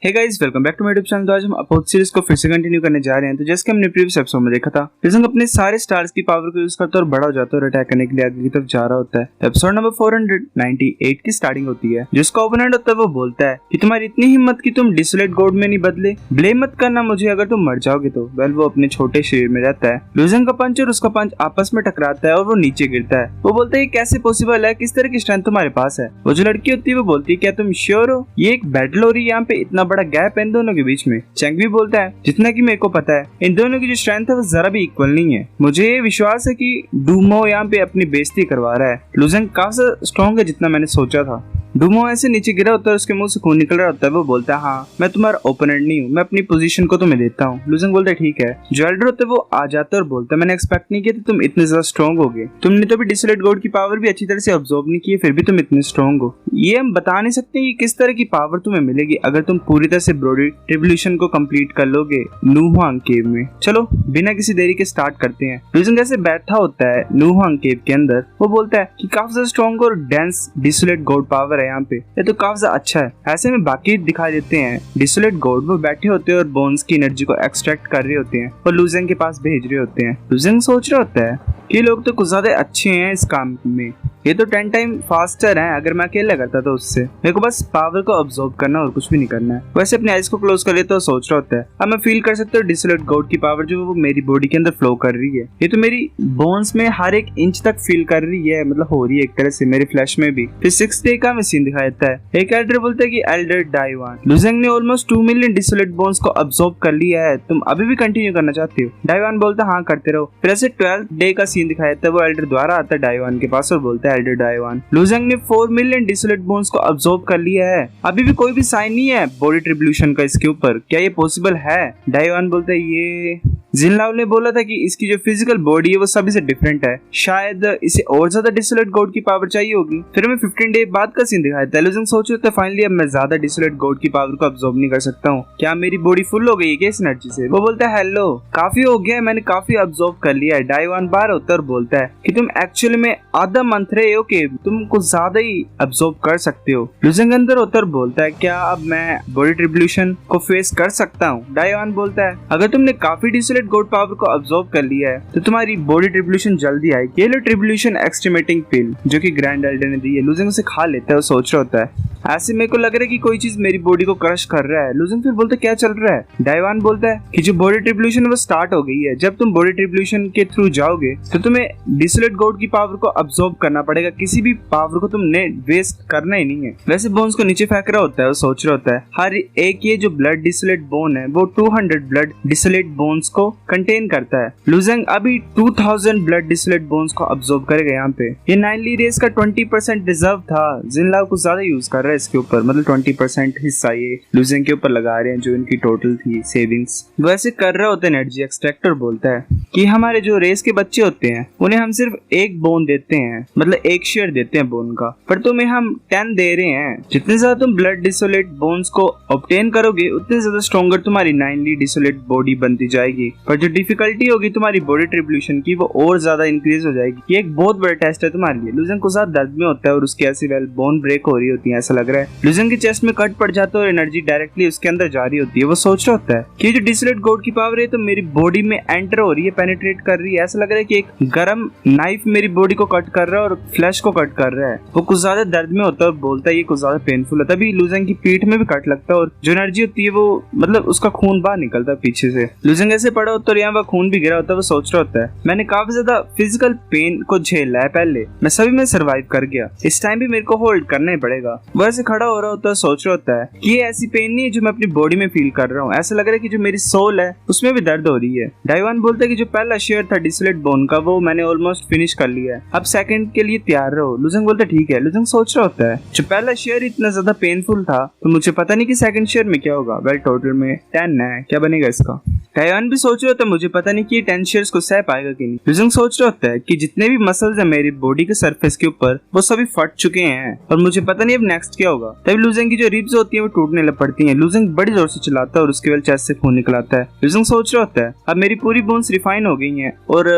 Hey guys, welcome back to my YouTube channel. तो आज हम अपोज सीरीज को फिर से कंटिन्यू करने जा रहे हैं। तो जैसे कि हमने प्रीवियस एपिसोड में देखा था, लिज़ंग अपने सारे स्टार्स की पावर को यूज करता है और बड़ा हो जाता है और अटैक करने के लिए आगे की तरफ जा रहा होता है। एपिसोड नंबर 498 की स्टार्टिंग होती है। जिसका ओपोनेंट होता है वो बोलता है कि तुम्हारी इतनी हिम्मत कि तुम डिसोलेट गॉड में नहीं बदले, ब्लेम मत करना मुझे अगर तुम मर जाओगे तो। वेल, वो अपने छोटे शरीर में रहता है। लिज़ंग का पंच और उसका पंच आपस में टकराता है और वो नीचे गिरता है। वो बोलता है कैसे पॉसिबल है, किस तरह की स्ट्रेंथ तुम्हारे पास है। वो जो लड़की होती है वो बोलती है क्या तुम श्योर हो ये एक बैटल हो रही है, यहाँ पे इतना बड़ा गैप है इन दोनों के बीच में। चैंग भी बोलता है जितना कि मेरे को पता है इन दोनों की जो स्ट्रेंथ है वो जरा भी इक्वल नहीं है। मुझे ये विश्वास है कि डूमो यहाँ पे अपनी बेइज्जती करवा रहा है। लिज़ंग काफी स्ट्रॉन्ग है जितना मैंने सोचा था। डूमो ऐसे नीचे गिरा होता है, उसके मुंह से खून निकल रहा होता है। वो बोलता है हाँ मैं तुम्हारा ओपोनेंट नहीं हूँ, मैं अपनी पोजीशन को तुम्हें देता हूँ। लिज़ंग बोलता है ठीक है। जो एल्डर होता है वो आ जाता है और बोलता है मैंने एक्सपेक्ट नहीं किया था तुम इतने ज्यादा स्ट्रॉन्ग होगे। तुमने तो भी डिसोलेट गॉड की पावर भी अच्छी तरह से ऑब्जर्व नहीं की, फिर भी तुम इतने स्ट्रॉन्ग हो। ये हम बता नहीं सकते कि किस तरह की पावर तुम्हें मिलेगी अगर तुम पूरी तरह से ब्रॉडी रिवॉल्यूशन को कंप्लीट कर लोगे नूहुआंग केव में। चलो बिना किसी देरी के स्टार्ट करते हैं। लिज़ंग ऐसे बैठा होता है नूहुआंग केव के अंदर। वो बोलता है कि काफी ज्यादा स्ट्रॉन्ग और डेंस डिसोलेट गॉड पावर है यहाँ पे, ये तो काफी अच्छा है। ऐसे में बाकी दिखाई देते हैं डिसोलेट गॉड वो बैठे होते हैं और बोन्स की एनर्जी को एक्सट्रैक्ट कर रहे होते हैं और लिज़ंग के पास भेज रहे होते हैं। लिज़ंग सोच रहा होता है कि लोग तो कुछ ज्यादा अच्छे हैं इस काम में, ये तो 10 टाइम फास्टर है। अगर मैं अकेला करता तो उससे मेरे को बस पावर को ऑब्जर्व करना और कुछ भी नहीं करना है। वैसे अपने आइज को क्लोज कर लेता तो सोच रहा होता है अब मैं फील कर सकता हूँ डिसोलेट गॉड की पावर जो वो मेरी बॉडी के अंदर फ्लो कर रही है। ये तो मेरी बोन्स में हर एक इंच तक फील कर रही है, मतलब हो रही है एक तरह से मेरे फ्लैश में भी। फिर 6th डे का सीन दिखाया जाता है। एक एल्डर बोलता है कि एल्डर डाइवान, लिज़ंग ने ऑलमोस्ट 2 मिलियन डिसोलेट बोन्स को ऑब्जर्व कर लिया है, तुम अभी भी कंटिन्यू करना चाहते हो। डाइवान बोलता है हाँ करते रहो। फिर ऐसे 12th डे का सीन दिखाया जाता है। वो एल्डर द्वारा आता है डाइवान के पास और बोलता है एल्डर डाइवान, लिज़ंग ने 4 मिलियन डिसोलेट बोन्स को ऑब्जर्व कर लिया है, अभी भी कोई भी साइन नहीं है बॉडी ट्रिब्यूशन का इसके ऊपर, क्या ये पॉसिबल है। डाइवान बोलता है ये जिनलाओ ने बोला था कि इसकी जो फिजिकल बॉडी है वो सभी से डिफरेंट है, शायद इसे और ज्यादा डिसोलेट गॉड की पावर चाहिए होगी। फिर हमें 15 डे बाद का सीन दिखाया था। लिज़ंग सोच रहा था फाइनली अब मैं ज्यादा डिसोलेट गॉड की पावर को ऑब्जर्व नहीं कर सकता हूँ, क्या मेरी बॉडी फुल हो गई है क्या इस एनर्जी से। वो बोलता है हेलो काफी हो गया है, मैंने काफी ऑब्जर्व कर लिया है। डाइवान बाहर होता है और बोलता है कि तुम एक्चुअली में आधा मंथ रहे हो कि तुम कुछ ज्यादा ही ऑब्जर्व कर सकते हो। लिज़ंग अंदर होता है और बोलता है क्या अब मैं बॉडी ट्रिब्यूशन को फेस कर सकता हूँ। डाइवान बोलता है अगर तुमने काफी डिसोलेट गॉड पावर को ऑब्जर्व कर लिया है तो तुम्हारी बॉडी ट्रिब्यूशन जल्दी आएगी। ये लो ट्रिब्यूशन एक्सट्रीमेटिंग पिल जो कि ग्रैंड एल्डर ने दी है। लिज़ंग उसे खा लेता है और सोच रहा होता है ऐसे मेरे को लग रहा है कि कोई चीज मेरी बॉडी को क्रश कर रहा है। लिज़ंग फिर बोलता है क्या चल रहा है। डाइवान बोलता है कि जो बॉडी ट्रिब्यूशन वो स्टार्ट हो गई है, जब तुम बॉडी ट्रिब्यूशन के थ्रू जाओगे तो तुम्हें डिसोलेट गॉड की पावर को ऑब्जर्व करना पड़ेगा, किसी भी पावर को तुमने वेस्ट करना ही नहीं है। वैसे बोन्स को नीचे फेंक रहा होता है, वो सोच रहा होता है हर एक ये जो ब्लड डिसोलेट बोन है वो 200 ब्लड डिसोलेट बोन्स को कंटेन करता है। लिज़ंग अभी 2000 ब्लड डिसोलेट बोन्स को ऑब्जर्व करेगा यहाँ पे। ये 9 ली रेस का 20% रिजर्व था, जिनलाओ कुछ ज्यादा यूज कर रहा है इसके ऊपर, मतलब 20% हिस्सा ये लिज़ंग के ऊपर लगा रहे हैं जो इनकी टोटल थी सेविंग्स। वैसे कर रहा होता है एनर्जी एक्सट्रैक्टर बोलता है कि हमारे जो रेस के बच्चे होते हैं उन्हें हम सिर्फ एक बोन देते हैं, मतलब एक शेयर देते हैं बोन का, पर तुम्हें हम 10 दे रहे हैं। जितने ज्यादा तुम ब्लड डिसोलेट बोन्स को ऑब्टेन करोगे उतने ज्यादा स्ट्रॉन्गर तुम्हारी 9 ली डिसोलेट बॉडी बनती जाएगी, पर जो डिफिकल्टी होगी तुम्हारी बॉडी ट्रिब्यूशन की वो और ज्यादा इंक्रीज हो जाएगी। ये एक बहुत बड़ा टेस्ट है तुम्हारे लिए। लिज़ंग को ज्यादा दर्द में होता है और उसकी ऐसी वेल बोन ब्रेक हो रही होती है, ऐसा लग रहा है। लिज़ंग के चेस्ट में कट पड़ जाता है और एनर्जी डायरेक्टली उसके अंदर जा रही होती है। वो सोच रहा होता है कि जो डिसोलेट गॉड की पावर है तो मेरी बॉडी में एंटर हो रही है, पेनिट्रेट कर रही है, ऐसा लग रहा है कि एक गरम नाइफ मेरी बॉडी को कट कर रहा है और फ्लैश को कट कर रहा है। वो कुछ ज्यादा दर्द में होता है और बोलता है ये कुछ ज्यादा पेनफुल है। तभी लिज़ंग की पीठ में भी कट लगता है और जो एनर्जी होती है वो मतलब उसका खून बाहर निकलता है पीछे से। लिज़ंग ऐसे पड़ा होता है और यहाँ वह खून भी गिरा होता है। वो सोच रहा होता है मैंने काफी ज्यादा फिजिकल पेन को झेला है पहले, मैं सभी में सर्वाइव कर गया, इस टाइम भी मेरे को होल्ड करना ही पड़ेगा। वो ऐसे खड़ा हो रहा होता है, सोच रहा होता है कि ये ऐसी पेन नहीं है जो मैं अपनी बॉडी में फील कर रहा हूँ, ऐसा लग रहा है कि जो मेरी सोल है उसमें भी दर्द हो रही है। डाइवान बोलता है कि जो पहला शेयर था डिसोलेट बोन का वो मैंने ऑलमोस्ट फिनिश कर लिया है, अब सेकंड के लिए तैयार रहो। लिज़ंग बोलता है ठीक है। लिज़ंग सोच रहा होता है जो पहला शेयर इतना ज्यादा पेनफुल था तो मुझे पता नहीं कि सेकंड शेयर में क्या होगा। वेल टोटल में 10 है, क्या बनेगा इसका डायवान भी सोच रहा होता है मुझे पता नहीं कि ये 10 शेयर्स को सह पाएगा कि नहीं। लुजेंग सोच रहा होता है कि जितने भी मसल्स है मेरी बॉडी के सरफेस के ऊपर वो सभी फट चुके हैं और मुझे पता नहीं अब नेक्स्ट क्या होगा। तभी लुजेंग की जो रिब्स होती है वो टूटने लग पड़ती है। लुजेंग बड़ी जोर से चिल्लाता है और उसके बाद चेस्ट से खून निकल आता है। लुजेंग सोच रहा होता है अब मेरी पूरी बोन्स रिफाइन हो गई हैं और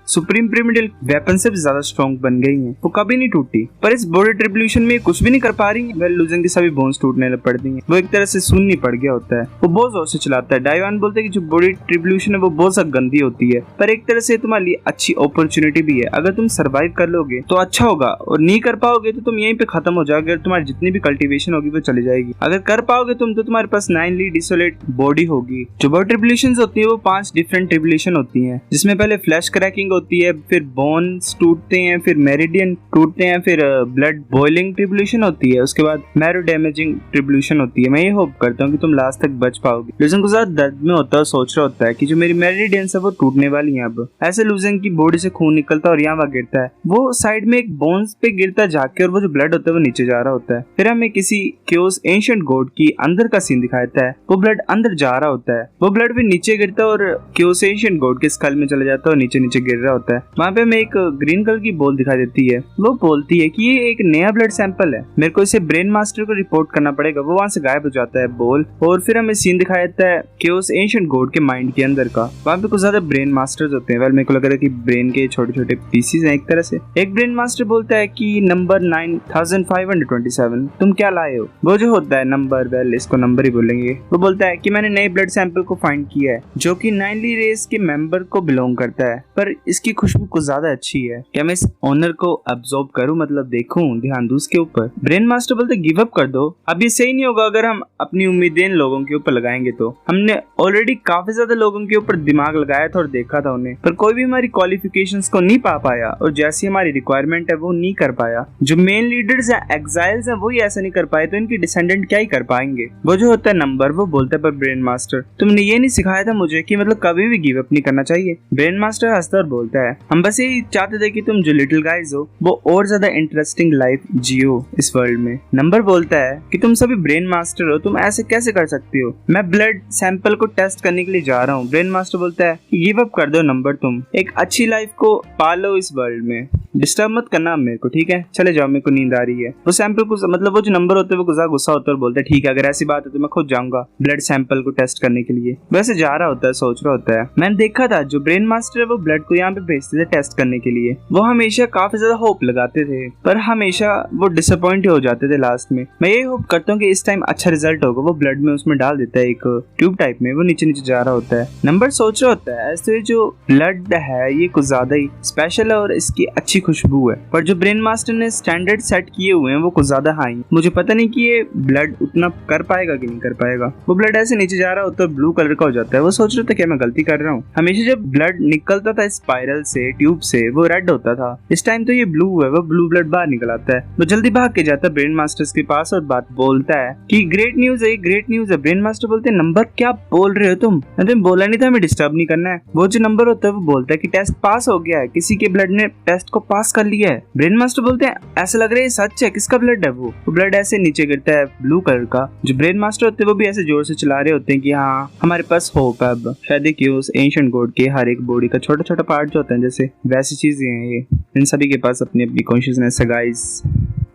सुप्रीम प्रीमिडियल वेपन से भी ज्यादा स्ट्रॉन्ग बन गई हैं, वो कभी नहीं टूटी। पर इस बॉडी ट्रिब्यूलेशन में कुछ भी नहीं कर पा रही है। लुजेंग की सभी बोन्स टूटने लग पड़ती हैं। वो एक तरह से सुन नहीं पड़ गया होता है। वो बहुत जोर से चिल्लाता है। डायवान बोलते हैं कि जो बॉडी ट्रिब्यूलेशन है वो बहुत सा गंदी होती है पर एक तरह से तुम्हारे लिए अच्छी अपॉर्चुनिटी भी है। अगर तुम सरवाइव कर लोगे तो अच्छा होगा और नहीं कर पाओगे तो तुम यहीं पे खत्म हो जाओगे। तुम्हारी जितनी भी कल्टीवेशन होगी वो चली जाएगी। अगर कर पाओगे तुम तो तुम्हारे पास 9ली डिसोलेट बॉडी होगी। जो बॉडी ट्रिब्यूलेशंस होती है वो 5 डिफरेंट ट्रिब्यूलेशन होती हैं, जिसमें पहले फ्लैश क्रैकिंग होती है, फिर बोन्स टूटते हैं, फिर मेरिडियन टूटते हैं, फिर ब्लड बॉइलिंग ट्रिब्यूलेशन होती है, उसके बाद मैरो डैमेजिंग ट्रिब्यूलेशन होती है। मैं ये होप करता हूँ कि तुम लास्ट तक बच पाओगे। लुजेंग को ज्यादा दर्द में होता है, सोच रहा होता है कि जो मेरी मेरिडियंस है वो टूटने वाली है। अब ऐसे लुजेंग की बॉडी से खून निकलता है और यहाँ गिरता है। वो साइड में एक बोन्स पे गिरता जाके और वो जो ब्लड होता है वो नीचे जा रहा होता है। फिर हमें किसी क्योस एंशिएंट गॉड की अंदर का सीन दिखाता है। वो ब्लड अंदर जा रहा होता है। वो ब्लड भी नीचे गिरता है और क्योस एंशिएंट गॉड के स्कल में चला जाता है और नीचे नीचे गिर रहा होता है। वहाँ पे हमें एक ग्रीन कलर की बॉल दिखाई देती है। वो बोलती है कि ये एक नया ब्लड सैंपल है, मेरे को इसे ब्रेन मास्टर को रिपोर्ट करना पड़ेगा। वो वहाँ से गायब हो जाता है बॉल और फिर हमें सीन दिखाया जाता है क्योस एंशिएंट गॉड के माइंड के अंदर का। वहाँ पे कुछ ज्यादा ब्रेन मास्टर्स होते हैं। वेल मेरे को लग रहा है कि ब्रेन के छोटे छोटे पीसेस हैं एक तरह से। एक ब्रेन मास्टर बोलता है कि नंबर 9527 तुम क्या लाए हो। वो जो होता है नंबर, वेल इसको नंबर ही बोलेंगे। वो बोलता है कि मैंने नए ब्लड सैंपल को फाइंड किया है जो कि 9ली रेस के मेंबर को बिलोंग करता है, पर इसकी खुशबू कुछ ज्यादा अच्छी है। क्या मैं इस ऑनर को अब्सॉर्ब करूं, मतलब देखूं, ध्यान दूं उसके ऊपर। ब्रेन मास्टर बोलते गिव अप कर दो, अब ये सही नहीं होगा अगर हम अपनी उम्मीदें इन लोगों के ऊपर लगाएंगे। तो हमने ऑलरेडी काफी ज्यादा लोगों के ऊपर दिमाग लगाया था और देखा था उन्हें, पर कोई भी हमारी क्वालिफिकेशंस को नहीं पा पाया और जैसी हमारी रिक्वायरमेंट है वो नहीं कर पाया। जो मेन लीडर्स हैं, एग्जाइल्स हैं, वो ही ऐसा नहीं कर पाए तो इनकी डिसेंडेंट क्या ही कर पाएंगे। वो जो होता है नंबर, वो बोलता है पर ब्रेन मास्टर तुमने ये नहीं सिखाया था मुझे कि मतलब कभी भी गिव अप नहीं करना चाहिए। ब्रेन मास्टर हंसता और बोलता है हम बस यही चाहते थे कि तुम जो लिटिल गाइज हो वो और ज्यादा इंटरेस्टिंग लाइफ जियो इस वर्ल्ड में। नंबर बोलता है कि तुम सभी ब्रेन मास्टर हो, तुम ऐसे कैसे कर सकती हो, मैं ब्लड सैंपल को टेस्ट करने के लिए जा रहा हूँ। ब्रेन मास्टर बोलता है कि गिव अप कर दो नंबर, तुम एक अच्छी लाइफ को पालो इस वर्ल्ड में, डिस्टर्ब मत करना मेरे को, ठीक है, चले जाओ, मेरे को नींद आ रही है। वो सैंपल को मतलब वो जो नंबर होते हैं वो गुस्सा होता है और बोलता है ठीक है अगर ऐसी बात है तो मैं खुद जाऊंगा ब्लड सैंपल को टेस्ट करने के लिए। वैसे जा रहा होता है, सोच रहा होता है मैंने देखा था जो ब्रेन मास्टर है वो ब्लड को यहाँ पे भेजते थे टेस्ट करने के लिए। वो हमेशा काफी ज्यादा होप लगाते थे पर हमेशा वो डिसअपॉइंट हो जाते थे लास्ट में। मैं यही होप करता हूँ कि इस टाइम अच्छा रिजल्ट होगा। वो ब्लड में उसमें डाल देता है एक ट्यूब टाइप में, वो नीचे नीचे जा रहा होता है। नंबर सोच रहा होता है ऐसे जो ब्लड है ये कुछ ज्यादा ही स्पेशल है और इसकी अच्छी खुशबू है, पर जो ब्रेन मास्टर ने स्टैंडर्ड सेट किए हुए हैं वो कुछ ज्यादा हाई। मुझे पता नहीं कि ये ब्लड उतना कर पाएगा कि नहीं कर पाएगा। वो ब्लड ऐसे नीचे जा रहा होता है, ब्लू कलर का हो जाता है। वो सोच रहा था क्या मैं गलती कर रहा हूँ, हमेशा जब ब्लड निकलता था स्पाइरल से, ट्यूब से, वो रेड होता था, इस टाइम तो ये ब्लू है। वो ब्लू ब्लड बाहर निकल आता है। वो जल्दी भाग के जाता है ब्रेन मास्टर्स के पास और बात बोलता है कि ग्रेट न्यूज है, ग्रेट न्यूज है। ब्रेन मास्टर बोलते हैं नंबर क्या बोल रहे हो तुम, बोला नहीं था हमें डिस्टर्ब नहीं करना है। वो जो नंबर होता है वो बोलता है कि टेस्ट पास हो गया है, किसी के ब्लड ने टेस्ट को पास कर लिया है। ब्रेन मास्टर बोलते हैं ऐसा लग रहा है सच है, किसका ब्लड है। वो ब्लड ऐसे नीचे गिरता है ब्लू कलर का। जो ब्रेन मास्टर होते हैं वो भी ऐसे जोर से चला रहे होते हैं कि हाँ हमारे पास होप है अब। शायद कि उस एंशिएंट गॉड के हर एक बॉडी का छोटा छोटा पार्ट जो होता है जैसे वैसी चीजें हैं, ये इन सभी के पास अपनी अपनी कॉन्शियसनेस है गाइस।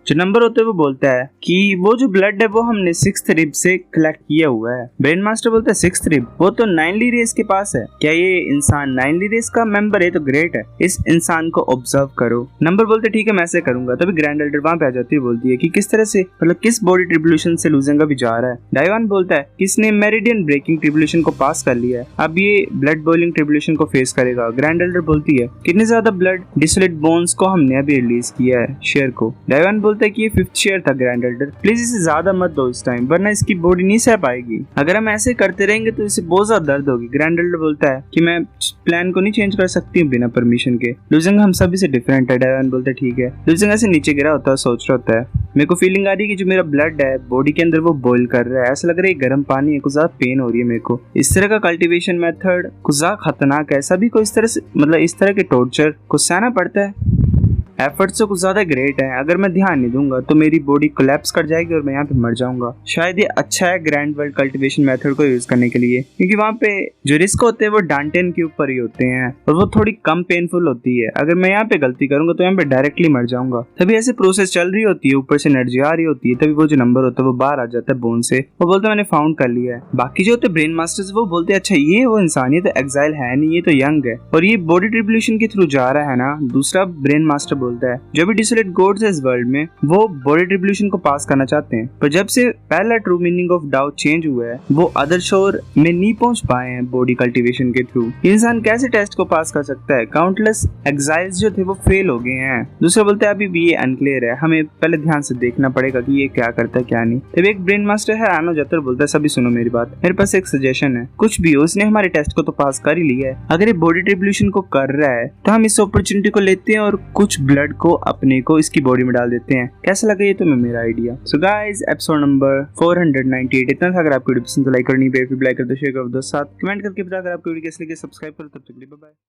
जो नंबर होता है वो बोलता है कि वो जो ब्लड है वो हमने 6th रिब से कलेक्ट किया हुआ है। ब्रेन मास्टर बोलता है 6th रिब, वो तो 9ली रेस के पास है। क्या ये इंसान 9ली रेस का मेंबर है? तो ग्रेट है, इस इंसान को ऑब्जर्व करो। नंबर बोलते ठीक है मैं ऐसे करूंगा। तभी ग्रैंड एल्डर वहां पे आ जाती है, बोलती है कि किस तरह से, मतलब किस बॉडी ट्रिब्यूलेशन से लुजेंग भी जा रहा है। डायवान बोलता है कि इसने मेरिडियन ब्रेकिंग ट्रिब्यूलेशन को पास कर लिया है, अब ये ब्लड बॉइलिंग ट्रिब्यूलेशन को फेस करेगा। ग्रैंड एल्डर बोलती है कितने ज्यादा ब्लड डिसोलेट बोन्स को हमने अभी रिलीज किया है शेयर को। डायवान बोलता है कि ये 5th शेयर था ग्रैंड एल्डर, प्लीज इसे ज्यादा मत दो इस टाइम वरना इसकी बॉडी नहीं सह पाएगी। अगर हम ऐसे करते रहेंगे तो इसे बहुत ज्यादा दर्द होगी। ग्रैंड एल्डर बोलता है कि मैं प्लान को नहीं चेंज कर सकती हूँ बिना परमिशन के। लुजेंग हम सभी से डिफरेंट है। डायवान बोलता है ठीक है। लुजेंग ऐसे नीचे गिरा होता है, सोच रहा होता है मेरे को फीलिंग आ रही है कि जो मेरा ब्लड है बॉडी के अंदर वो बॉइल कर रहा है, ऐसा लग रहा है गर्म पानी है, कुछ ज्यादा पेन हो रही है मेरे को। इस तरह का कल्टीवेशन मेथड कुछ ज्यादा खतरनाक है, सभी को इस तरह से मतलब इस तरह के टॉर्चर को सहना पड़ता है। एफर्ट से कुछ ज्यादा ग्रेट है। अगर मैं ध्यान नहीं दूंगा तो मेरी बॉडी कोलैप्स कर जाएगी और मैं यहाँ पे मर जाऊंगा। शायद ये अच्छा है ग्रैंड वर्ल्ड कल्टीवेशन मेथड को यूज करने के लिए, क्योंकि वहाँ पे जो रिस्क होते हैं वो डांटेन के ऊपर ही होते हैं और वो थोड़ी कम पेनफुल होती है। अगर मैं यहाँ पे गलती करूंगा तो यहाँ पे डायरेक्टली मर जाऊंगा। तभी ऐसे प्रोसेस चल रही होती है, ऊपर से एनर्जी आ रही होती है, तभी वो जो नंबर होता है वो बाहर आ जाता है बोन से। वो बोलते मैंने फाउंड कर लिया है। बाकी जो होते ब्रेन मास्टर्स वो बोलते अच्छा ये वो इंसान, ये तो एग्जाइल है नहीं, ये तो यंग है और ये बॉडी ट्रिब्यूलेशन के थ्रू जा रहा है ना। दूसरा ब्रेन मास्टर बोलता है जो भी डिसोलेट गोड्स है इस वर्ल्ड में वो बॉडी ट्रिब्यूलेशन को पास करना चाहते हैं, पर जब से पहला ट्रू मीनिंग ऑफ डाउ चेंज हुआ है वो अदर शोर में नहीं पहुंच पाए हैं बॉडी कल्टीवेशन के थ्रू। इंसान कैसे टेस्ट को पास कर सकता है? काउंटलेस एग्जाइल्स जो थे वो फेल हो गए हैं। दूसरा बोलते हैं अभी भी ये अनक्लियर है, हमें पहले ध्यान से देखना पड़ेगा कि ये क्या करता है क्या नहीं। तभी एक ब्रेन मास्टर है आनो जतर बोलता है सभी सुनो मेरी बात, मेरे पास एक सजेशन है। कुछ भी हो, उसने हमारे टेस्ट को तो पास कर ही लिया है। अगर ये बॉडी ट्रिब्यूलेशन को कर रहा है तो हम इस अपॉर्चुनिटी को लेते हैं और कुछ ब्लड को अपने को इसकी बॉडी में डाल देते हैं। कैसा लगा ये तुम्हें मेरा idea? So guys episode number 498 इतना था। अगर आपको वीडियो पसंद तो लाइक करनी, लाइक कर दो, शेयर कर दो, साथ कमेंट करके बता। अगर आपको वीडियो कैसी लगी सब्सक्राइब करो। तब तक के लिए बाय बाय।